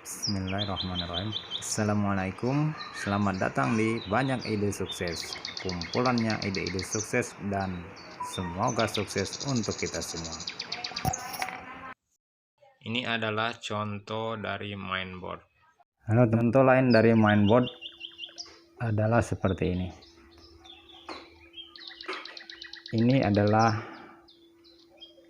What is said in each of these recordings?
Bismillahirrahmanirrahim. Assalamualaikum, selamat datang di Banyak Ide Sukses, kumpulannya ide-ide sukses dan semoga sukses untuk kita semua. Ini adalah contoh dari mainboard. Contoh lain dari mainboard adalah seperti ini. Ini adalah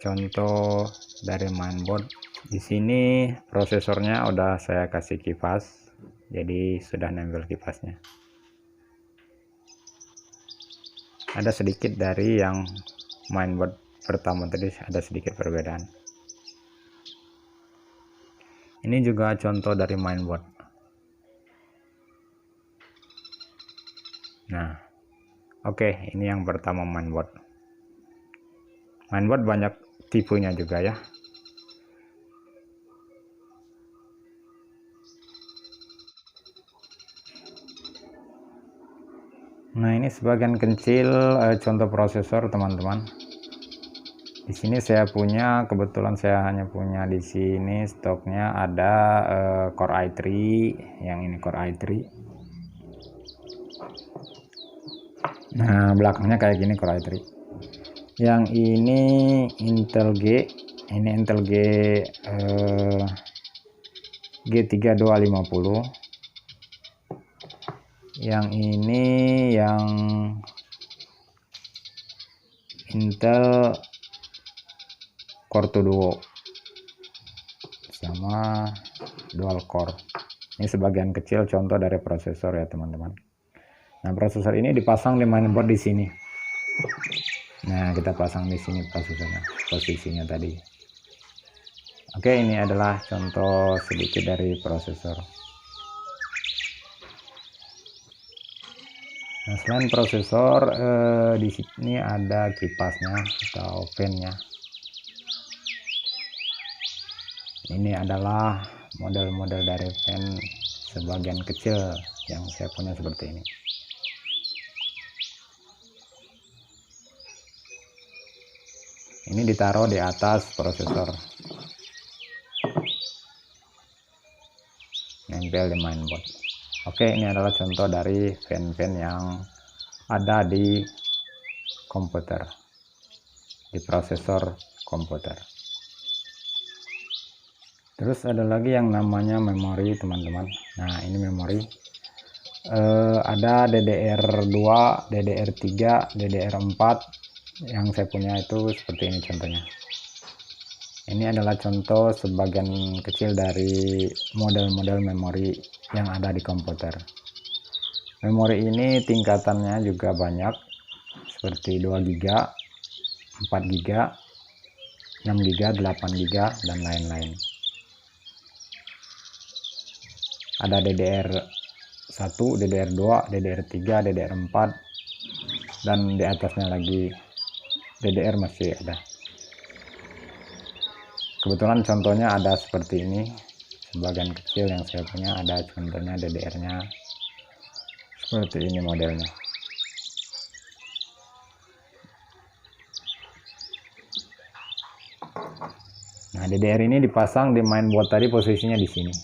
contoh dari mainboard. Di sini prosesornya udah saya kasih kipas, jadi sudah nempel kipasnya. Ada sedikit dari yang mainboard pertama tadi, ada sedikit perbedaan. Ini juga contoh dari mainboard. Nah, oke, ini yang pertama mainboard. Mainboard banyak tipenya juga ya. Nah, ini sebagian kecil contoh prosesor teman-teman. Di sini saya punya, kebetulan saya hanya punya di sini stoknya ada Core i3, yang ini Core i3. Nah, belakangnya kayak gini Core i3. Yang ini Intel G, ini Intel G G3250. Yang ini yang Intel Core 2 Duo sama dual core. Ini sebagian kecil contoh dari prosesor ya teman-teman. Nah, prosesor ini dipasang di mainboard di sini. Nah, kita pasang di sini prosesornya, posisinya tadi. Oke, ini adalah contoh sedikit dari prosesor. Nah, selain prosesor, di sini ada kipasnya atau fan-nya. Ini adalah model-model dari fan sebagian kecil yang saya punya seperti ini. Ini ditaruh di atas prosesor, nempel di mainboard. Oke, ini adalah contoh dari fan-fan yang ada di komputer, di prosesor komputer. Terus ada lagi yang namanya memori teman-teman. Nah, ini memori ada DDR2, DDR3, DDR4. Yang saya punya itu seperti ini contohnya. Ini adalah contoh sebagian kecil dari model-model memori yang ada di komputer. Memori ini tingkatannya juga banyak, seperti 2 GB, 4 GB, 6 GB, 8 GB, dan lain-lain. Ada DDR1, DDR2, DDR3, DDR4, dan di atasnya lagi DDR masih ada. Kebetulan contohnya ada seperti ini, sebagian kecil yang saya punya ada contohnya DDR-nya seperti ini modelnya. Nah, DDR ini dipasang di mainboard tadi, posisinya di sini.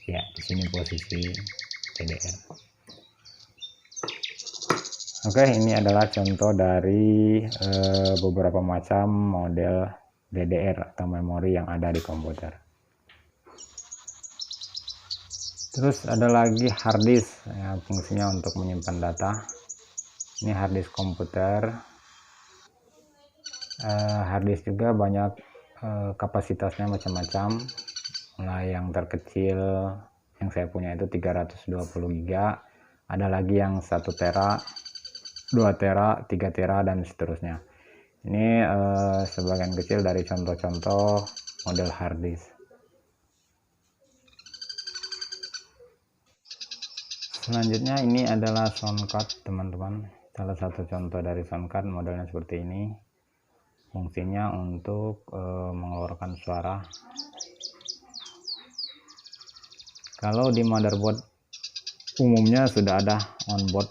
Ya, di sini posisi DDR. Oke, ini adalah contoh dari beberapa macam model DDR atau memori yang ada di komputer. Terus ada lagi harddisk, ya, fungsinya untuk menyimpan data. Ini harddisk komputer. Harddisk juga banyak kapasitasnya macam-macam, mulai yang terkecil yang saya punya itu 320 GB, ada lagi yang 1 tera, 2 tera, 3 tera, dan seterusnya. Ini sebagian kecil dari contoh-contoh model harddisk. Selanjutnya ini adalah soundcard teman-teman. Salah satu contoh dari soundcard modelnya seperti ini. Fungsinya untuk mengeluarkan suara. Kalau di motherboard umumnya sudah ada onboard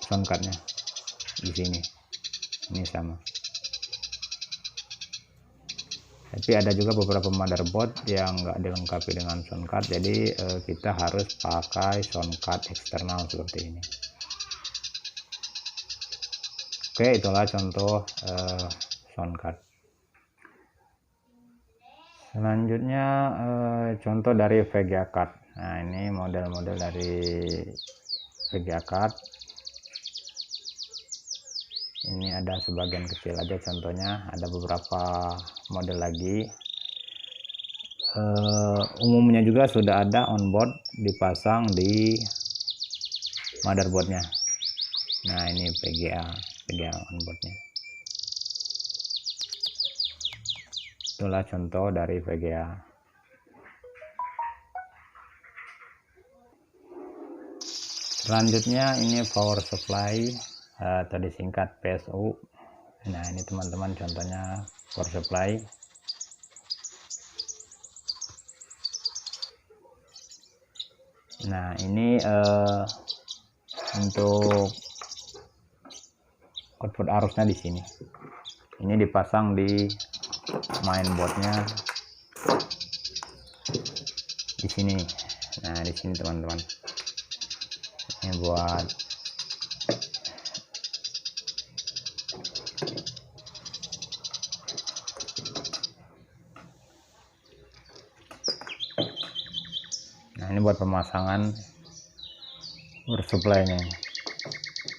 soundcardnya di sini. Ini sama. Tapi ada juga beberapa motherboard yang nggak dilengkapi dengan sound card, jadi kita harus pakai sound card eksternal seperti ini. Oke, itulah contoh sound card. Selanjutnya contoh dari VGA card. Nah, ini model-model dari VGA card. Ini ada sebagian kecil aja contohnya, ada beberapa model lagi. Umumnya juga sudah ada onboard dipasang di motherboardnya. Nah, ini VGA onboardnya. Itulah contoh dari VGA. Selanjutnya ini power supply atau disingkat PSU. Nah, ini teman-teman contohnya power supply. Nah, ini untuk output arusnya di sini. Ini dipasang di mainboardnya di sini. Nah, di sini teman-teman. Ini buat ini buat pemasangan power supply-nya.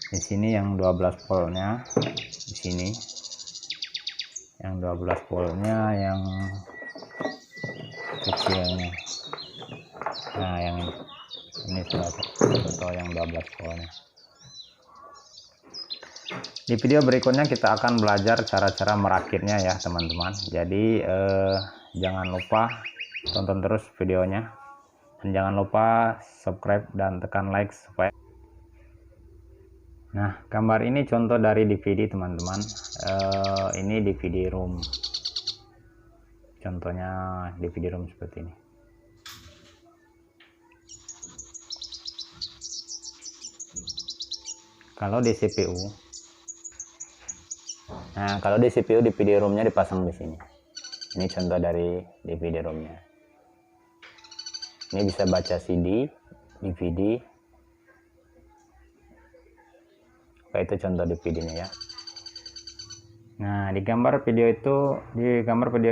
Di sini yang 12 voltnya, di sini yang 12 voltnya, yang kecilnya. Nah, yang ini salah satu contoh yang 12 voltnya. Di video berikutnya kita akan belajar cara-cara merakitnya ya teman-teman. Jadi jangan lupa tonton terus videonya. Dan jangan lupa subscribe dan tekan like supaya. Nah, gambar ini contoh dari DVD teman-teman. Ini DVD room. Contohnya DVD room seperti ini. Kalau di CPU, nah kalau di CPU DVD roomnya dipasang di sini. Ini contoh dari DVD roomnya. Ini bisa baca CD, DVD. Oke, itu contoh DVD-nya ya. Nah, di gambar video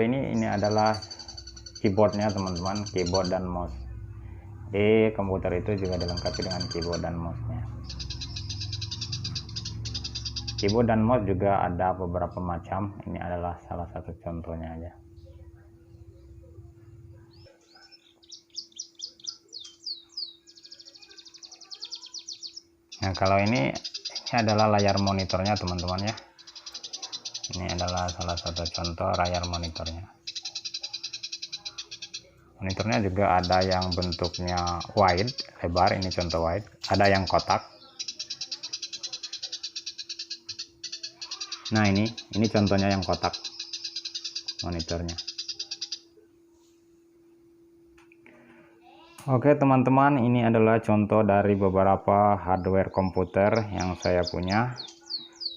ini adalah keyboardnya teman-teman, keyboard dan mouse. Di komputer itu juga dilengkapi dengan keyboard dan mouse-nya. Keyboard dan mouse juga ada beberapa macam. Ini adalah salah satu contohnya aja. Nah, kalau ini adalah layar monitornya teman-teman ya. Ini adalah salah satu contoh layar monitornya. Monitornya juga ada yang bentuknya wide, lebar, ini contoh wide. Ada yang kotak. Nah, ini contohnya yang kotak monitornya. Oke teman-teman, ini adalah contoh dari beberapa hardware komputer yang saya punya.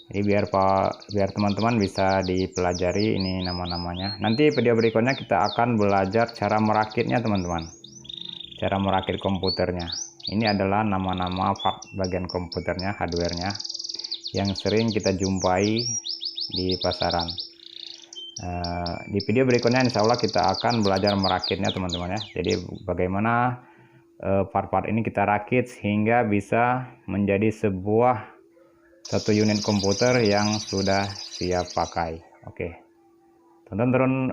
Jadi biar teman-teman bisa dipelajari ini nama-namanya. Nanti video berikutnya kita akan belajar cara merakitnya teman-teman. Cara merakit komputernya. Ini adalah nama-nama bagian komputernya, hardwarenya, yang sering kita jumpai di pasaran. Di video berikutnya insya Allah kita akan belajar merakitnya teman-teman ya. Jadi bagaimana part-part ini kita rakit sehingga bisa menjadi satu unit komputer yang sudah siap pakai. Oke, tonton terus,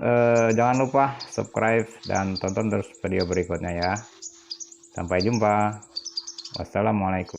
jangan lupa subscribe dan tonton terus video berikutnya ya. Sampai jumpa. Wassalamualaikum.